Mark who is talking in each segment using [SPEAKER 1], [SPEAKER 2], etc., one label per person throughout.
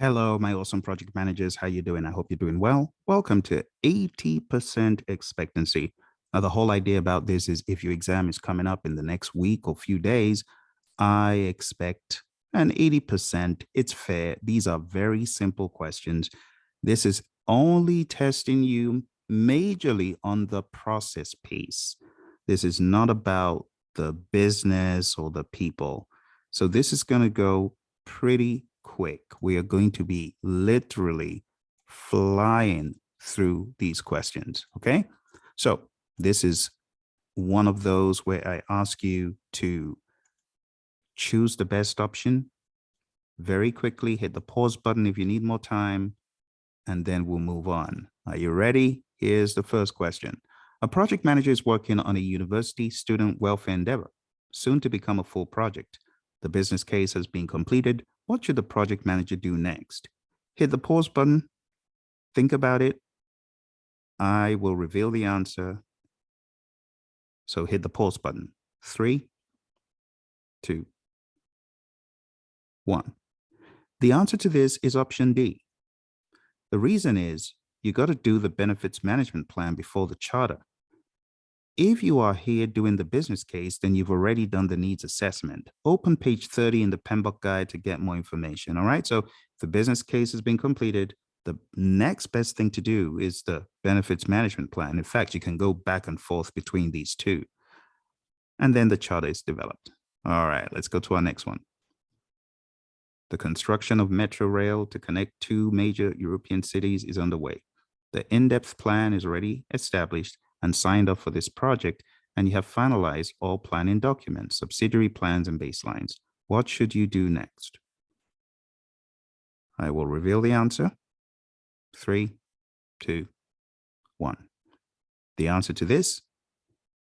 [SPEAKER 1] Hello, my awesome project managers. How you doing? I hope you're doing well. Welcome to 80% expectancy. Now, the whole idea about this is if your exam is coming up in the next week or few days, I expect an 80%. It's fair. These are very simple questions. This is only testing you majorly on the process piece. This is not about the business or the people. So this is going to go pretty quick. We are going to be literally flying through these questions. Okay. So this is one of those where I ask you to choose the best option very quickly, hit the pause button if you need more time, and then we'll move on. Are you ready? Here's the first question. A project manager is working on a university student welfare endeavor, soon to become a full project. The business case has been completed. What should the project manager do next? Hit the pause button. Think about it. I will reveal the answer. So hit the pause button. 3, 2, 1. The answer to this is option D. The reason is you got to do the benefits management plan before the charter. If you are here doing the business case, then you've already done the needs assessment. Open page 30 in the PMP guide to get more information. All right. So if the business case has been completed, the next best thing to do is the benefits management plan. In fact, you can go back and forth between these two. And then the charter is developed. All right, let's go to our next one. The construction of metro rail to connect two major European cities is underway. The in-depth plan is already established and signed off for this project, and you have finalized all planning documents, subsidiary plans, and baselines. What should you do next? I will reveal the answer. 3, 2, 1. The answer to this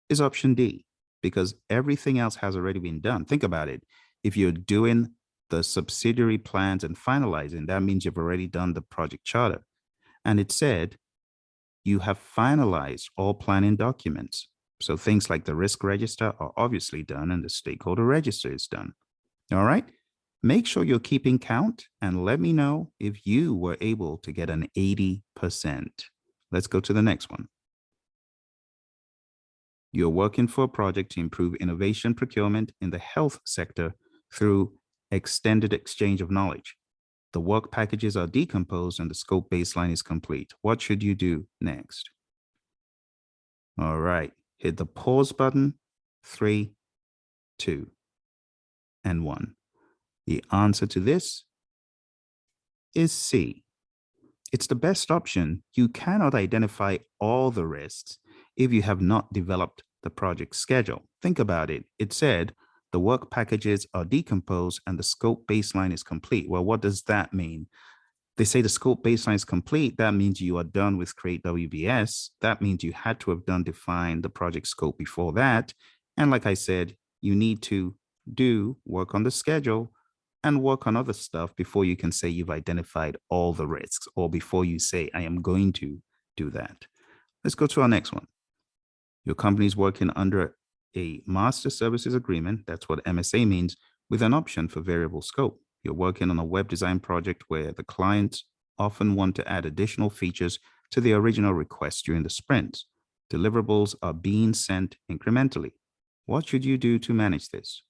[SPEAKER 1] is option D, because everything else has already been done. Think about it. If you're doing the subsidiary plans and finalizing, that means you've already done the project charter. And it said you have finalized all planning documents. So things like the risk register are obviously done and the stakeholder register is done. All right. Make sure you're keeping count and let me know if you were able to get an 80%. Let's go to the next one. You're working for a project to improve innovation procurement in the health sector through extended exchange of knowledge. The work packages are decomposed and the scope baseline is complete. What should you do next? All right, hit the pause button. 3, 2, and 1. The answer to this is C. It's the best option. You cannot identify all the risks if you have not developed the project schedule. Think about it. It said the work packages are decomposed and the scope baseline is complete. Well, what does that mean? They say the scope baseline is complete. That means you are done with Create WBS. That means you had to have defined the project scope before that. And like I said, you need to do work on the schedule and work on other stuff before you can say you've identified all the risks or before you say, I am going to do that. Let's go to our next one. Your company is working under a master services agreement, that's what MSA means, with an option for variable scope. You're working on a web design project where the clients often want to add additional features to the original request during the sprints. Deliverables are being sent incrementally. What should you do to manage this?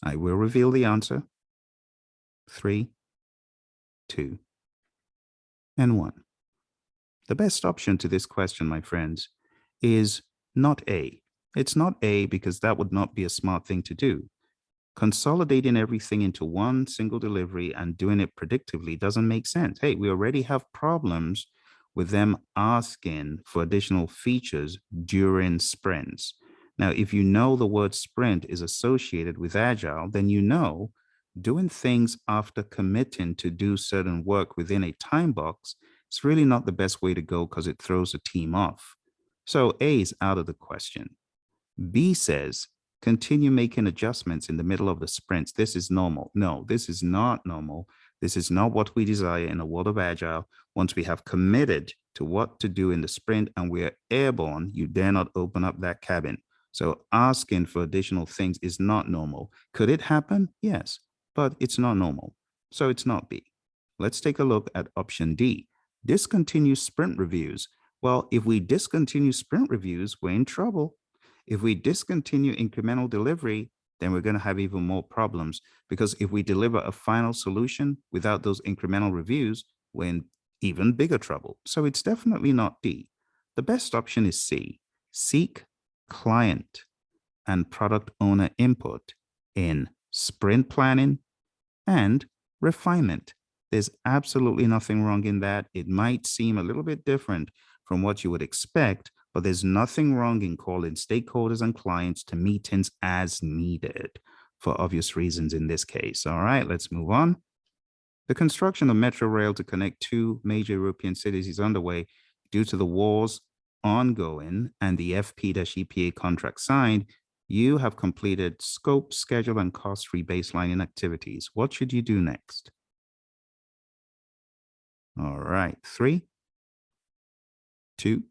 [SPEAKER 1] I will reveal the answer. 3, 2, and 1. The best option to this question, my friends, is not A. It's not A because that would not be a smart thing to do. Consolidating everything into one single delivery and doing it predictively doesn't make sense. Hey, we already have problems with them asking for additional features during sprints. Now, if you know the word sprint is associated with Agile, then you know doing things after committing to do certain work within a time box is really not the best way to go because it throws the team off. So A is out of the question. B says, continue making adjustments in the middle of the sprints. This is normal. No, this is not normal. This is not what we desire in a world of Agile. Once we have committed to what to do in the sprint and we are airborne, you dare not open up that cabin. So asking for additional things is not normal. Could it happen? Yes, but it's not normal. So it's not B. Let's take a look at option D, discontinue sprint reviews. Well, if we discontinue sprint reviews, we're in trouble. If we discontinue incremental delivery, then we're going to have even more problems, because if we deliver a final solution without those incremental reviews, we're in even bigger trouble. So it's definitely not D. The best option is C, seek client and product owner input in sprint planning and refinement. There's absolutely nothing wrong in that. It might seem a little bit different from what you would expect, but there's nothing wrong in calling stakeholders and clients to meetings as needed for obvious reasons in this case. All right, let's move on. The construction of Metro Rail to connect two major European cities is underway due to the wars ongoing and the FP-EPA contract signed. You have completed scope, schedule, and cost rebaselining activities. What should you do next? All right, 3, 2,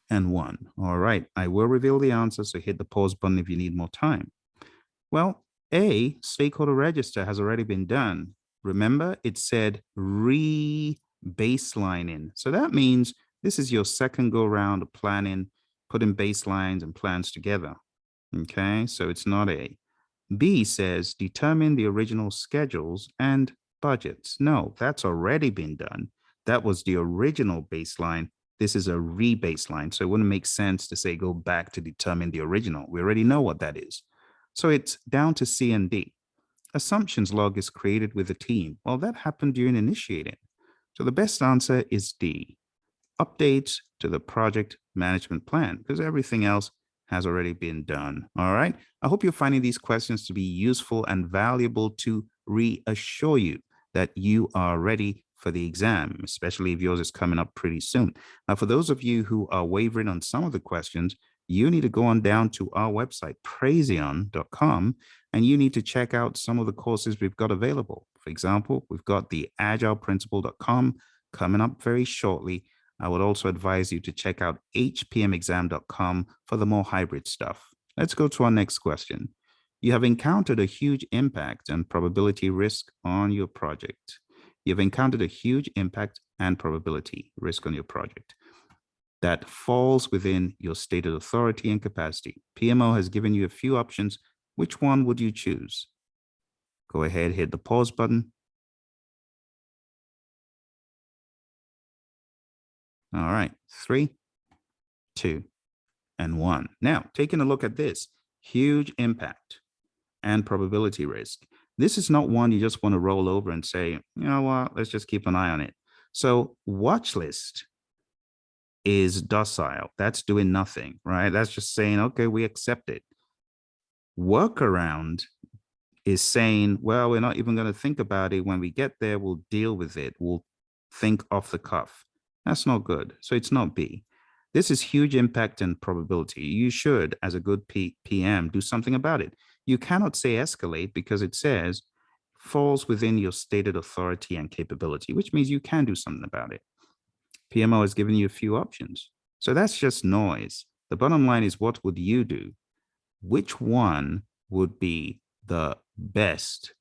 [SPEAKER 1] and 1. All right, I will reveal the answer, so hit the pause button if you need more time. Well, A, stakeholder register has already been done. Remember, it said re-baselining. So that means this is your second go round of planning, putting baselines and plans together. Okay, so it's not A. B says determine the original schedules and budgets. No, that's already been done. That was the original baseline. This is a re-baseline. So it wouldn't make sense to say go back to determine the original. We already know what that is. So it's down to C and D. Assumptions log is created with the team. Well, that happened during initiating. So the best answer is D. Updates to the project management plan, because everything else has already been done. All right. I hope you're finding these questions to be useful and valuable to reassure you that you are ready for the exam, especially if yours is coming up pretty soon. Now, for those of you who are wavering on some of the questions, you need to go on down to our website, Praizion.com, and you need to check out some of the courses we've got available. For example, we've got the agileprinciple.com coming up very shortly. I would also advise you to check out hpmexam.com for the more hybrid stuff. Let's go to our next question. You have encountered a huge impact and probability risk on your project. You've encountered a huge impact and probability risk on your project that falls within your stated authority and capacity. PMO has given you a few options. Which one would you choose? Go ahead, hit the pause button. All right, 3, 2, and 1. Now, taking a look at this, huge impact and probability risk. This is not one you just want to roll over and say, you know what, let's just keep an eye on it. So watch list is docile. That's doing nothing, right? That's just saying, okay, we accept it. Workaround is saying, well, we're not even going to think about it. When we get there, we'll deal with it. We'll think off the cuff. That's not good. So it's not B. This is huge impact and probability. You should, as a good PM, do something about it. You cannot say escalate because it says falls within your stated authority and capability, which means you can do something about it. PMO has given you a few options. So that's just noise. The bottom line is, what would you do? Which one would be the best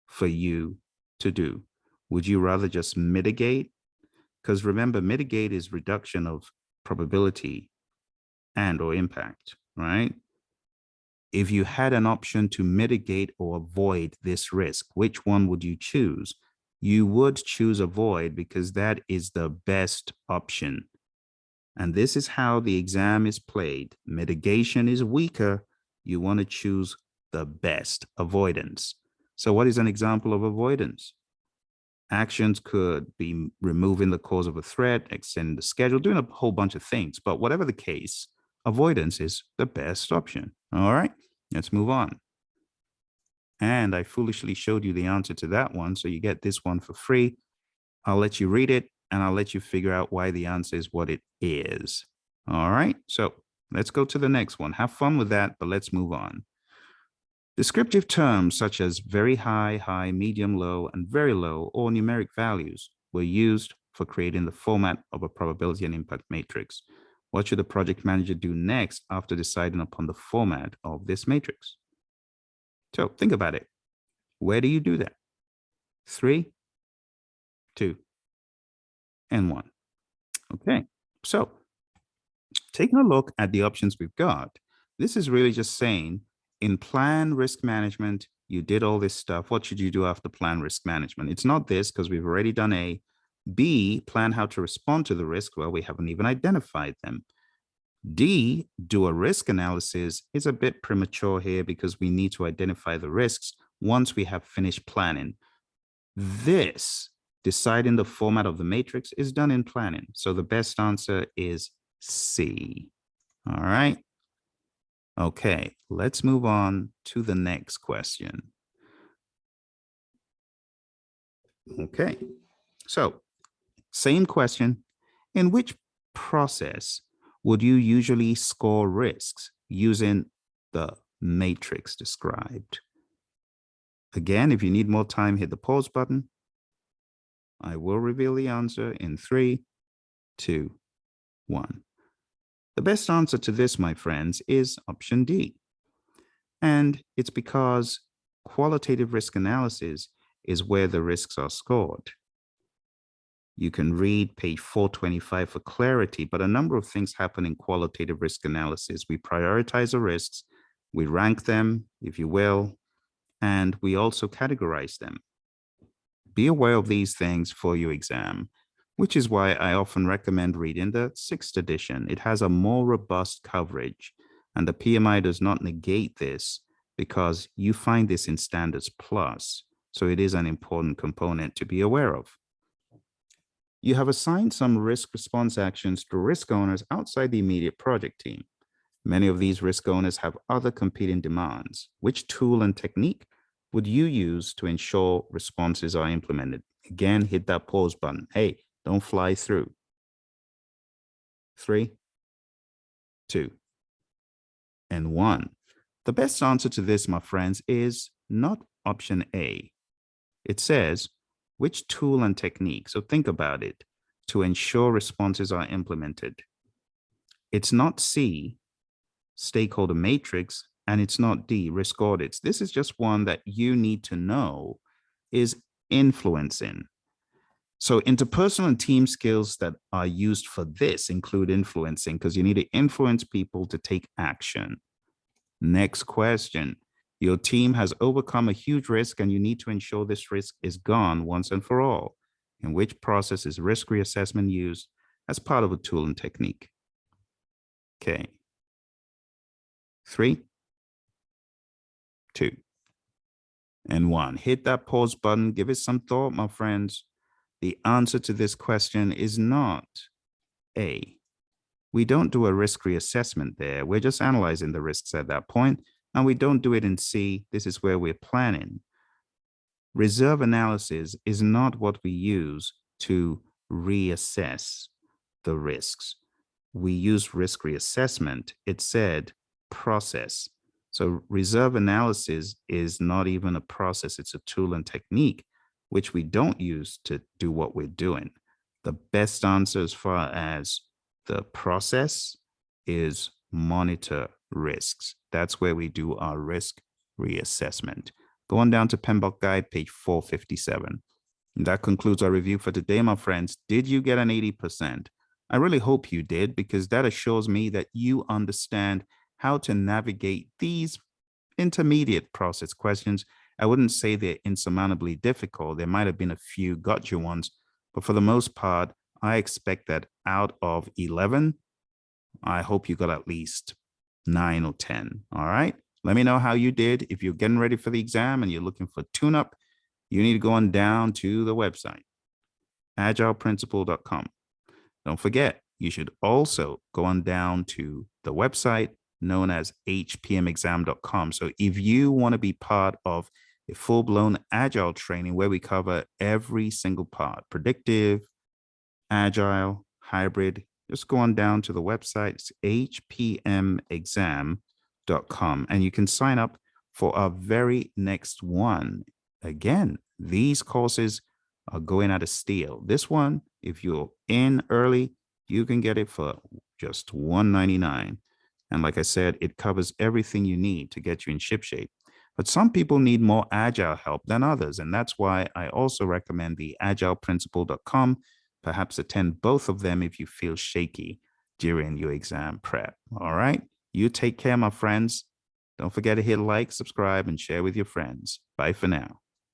[SPEAKER 1] for you to do? Would you rather just mitigate? Because remember, mitigate is reduction of probability and or impact, right? If you had an option to mitigate or avoid this risk, which one would you choose? You would choose avoid because that is the best option. And this is how the exam is played. Mitigation is weaker. You want to choose the best, avoidance. So what is an example of avoidance? Actions could be removing the cause of a threat, extending the schedule, doing a whole bunch of things. But whatever the case, avoidance is the best option. All right, let's move on. And I foolishly showed you the answer to that one, so you get this one for free. I'll let you read it, and I'll let you figure out why the answer is what it is. All right, so let's go to the next one. Have fun with that, but let's move on. Descriptive terms such as very high, high, medium, low, and very low, or numeric values were used for creating the format of a probability and impact matrix. What should the project manager do next after deciding upon the format of this matrix? So think about it. Where do you do that? 3, 2, and 1. Okay, so taking a look at the options we've got, this is really just saying in plan risk management, you did all this stuff. What should you do after plan risk management? It's not this because we've already done A. B, plan how to respond to the risk. Well, we haven't even identified them. D, do a risk analysis is a bit premature here because we need to identify the risks once we have finished planning. This, deciding the format of the matrix, is done in planning. So the best answer is C. All right. Okay, let's move on to the next question. Okay, so same question. In which process would you usually score risks using the matrix described? Again, if you need more time, hit the pause button. I will reveal the answer in 3, 2, 1. The best answer to this, my friends, is option D. And it's because qualitative risk analysis is where the risks are scored. You can read page 425 for clarity, but a number of things happen in qualitative risk analysis. We prioritize the risks, we rank them, if you will, and we also categorize them. Be aware of these things for your exam, which is why I often recommend reading the 6th edition. It has a more robust coverage, and the PMI does not negate this because you find this in Standards Plus, so it is an important component to be aware of. You have assigned some risk response actions to risk owners outside the immediate project team. Many of these risk owners have other competing demands. Which tool and technique would you use to ensure responses are implemented? Again, hit that pause button. Hey, don't fly through. 3, 2, and 1. The best answer to this, my friends, is not option A. It says, which tool and technique? So think about it, to ensure responses are implemented. It's not C, stakeholder matrix, and it's not D, risk audits. This is just one that you need to know is influencing. So interpersonal and team skills that are used for this include influencing, because you need to influence people to take action. Next question. Your team has overcome a huge risk and you need to ensure this risk is gone once and for all. In which process is risk reassessment used as part of a tool and technique? Okay. 3, 2, and 1. Hit that pause button. Give it some thought, my friends. The answer to this question is not A. We don't do a risk reassessment there. We're just analyzing the risks at that point, and we don't do it in C. This is where we're planning. Reserve analysis is not what we use to reassess the risks. We use risk reassessment. It said process. So reserve analysis is not even a process. It's a tool and technique, which we don't use to do what we're doing. The best answer as far as the process is monitor risks. That's where we do our risk reassessment. Go on down to PMBOK Guide, page 457. And that concludes our review for today, my friends. Did you get an 80%? I really hope you did, because that assures me that you understand how to navigate these intermediate process questions. I wouldn't say they're insurmountably difficult. There might have been a few gotcha ones, but for the most part, I expect that out of 11, I hope you got at least 9 or 10. All right. Let me know how you did. If you're getting ready for the exam and you're looking for tune-up, you need to go on down to the website, agileprinciple.com. Don't forget, you should also go on down to the website known as hpmexam.com. So if you want to be part of a full-blown Agile training where we cover every single part, predictive, Agile, hybrid, just go on down to the website, it's hpmexam.com, and you can sign up for our very next one. Again, these courses are going at a steal. This one, if you're in early, you can get it for just $199. And like I said, it covers everything you need to get you in shipshape. But some people need more agile help than others. And that's why I also recommend the agileprinciple.com. Perhaps attend both of them if you feel shaky during your exam prep. All right. You take care, my friends. Don't forget to hit like, subscribe, and share with your friends. Bye for now.